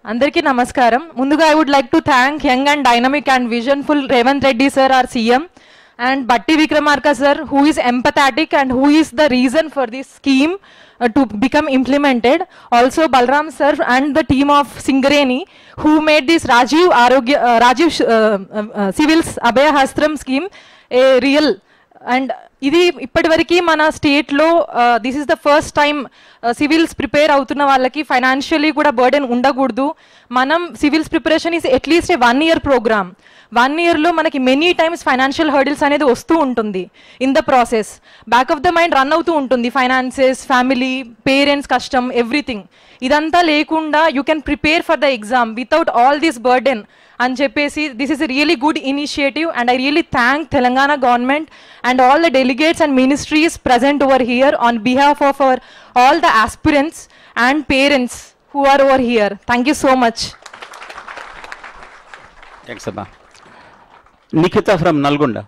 Andariki namaskaram. Munduga I would like to thank young and dynamic and visionful Revanth Reddy sir, our CM, and Batti Vikramarka sir, who is empathetic and who is the reason for this scheme to become implemented. Also Balram sir and the team of Singareni, who made this Rajiv Civils Abhaya Hastram scheme a real. And ఇది ఇప్పటివరకు మన స్టేట్లో this is the first time civils prepare అవుతున్న వాళ్ళకి financially కూడా burden ఉండకూడదు. మనం civils preparation is atleast a 1 year programme. 1 yearలో మనకి మెనీ టైమ్స్ ఫైనాన్షియల్ హర్డిల్స్ అనేది వస్తూ ఉంటుంది. In the process back of the mind run అవుతూ ఉంటుంది, ఫైనాన్సెస్, ఫ్యామిలీ, పేరెంట్స్ కష్టం, ఎవ్రీథింగ్. ఇదంతా లేకుండా you can prepare for the exam without all this burden అని చెప్పేసి this is a really good initiative and I really thank Telangana government and all the delegates and ministries present over here on behalf of all the aspirants and parents who are over here. Thank you so much. Thanks Abba. Nikita from Nalgonda.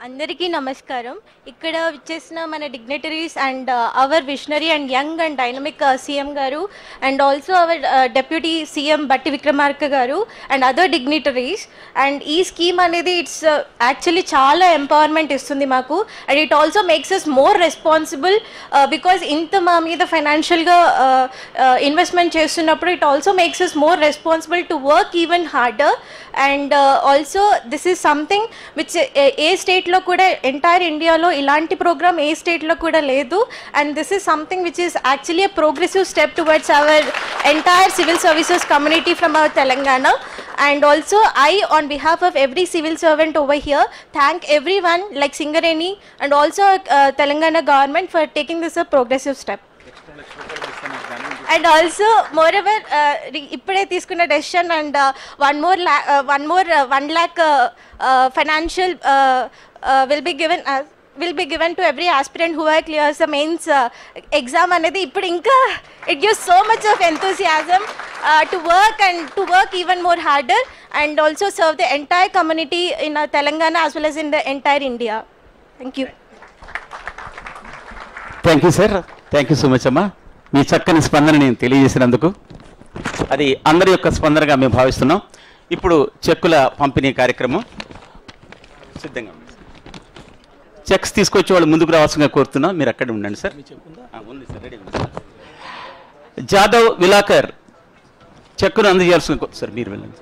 అందరికీ నమస్కారం. ఇక్కడ వచ్చేసిన మన dignitaries and our visionary and young and dynamic CM గారు and also our deputy CM Bhatti Vikramarka గారు and other dignitaries. And ఈ scheme అనేది it's actually చాలా ఎంపవర్మెంట్ ఇస్తుంది మాకు. And it also makes us more responsible because ఇంత మా మీద ఫైనాన్షియల్గా ఇన్వెస్ట్మెంట్ చేస్తున్నప్పుడు it also makes us more responsible to work even harder. And also this is something which a స్టేట్లో కూడా ఎంటైర్ ఇండియాలో ఇలాంటి ప్రోగ్రామ్ ఏ స్టేట్లో కూడా లేదు. And this is something which is actually a progressive step towards our entire civil services community from our Telangana. And also I on behalf of every civil servant over here thank everyone like Singareni and also Telangana government for taking this a progressive step. And also moreover ippade తీసుకున్న decision and one more 1 lakh financial will be given to every aspirant who clears the mains exam అనేది ఇప్పుడు ఇంకా it gives so much of enthusiasm to work even more harder and also serve the entire community in Telangana as well as in the entire India. Thank you. Thank you sir. Thank you so much అమ్మా. మీ చక్కని స్పందన నేను తెలియజేసినందుకు అది అందరి యొక్క స్పందనగా మేము భావిస్తున్నాం. ఇప్పుడు చెక్కుల పంపిణీ కార్యక్రమం సిద్ధంగా ఉంది. చెక్స్ తీసుకొచ్చి వాళ్ళు ముందుకు రావాల్సిందిగా కోరుతున్నాం. మీరు అక్కడే ఉండండి సార్. ఉంది సార్, రెడీ ఉంది. జాదవ్ విలాకర్ చెక్కును అందజేయాల్సింది సార్, మీరు వెళ్ళండి.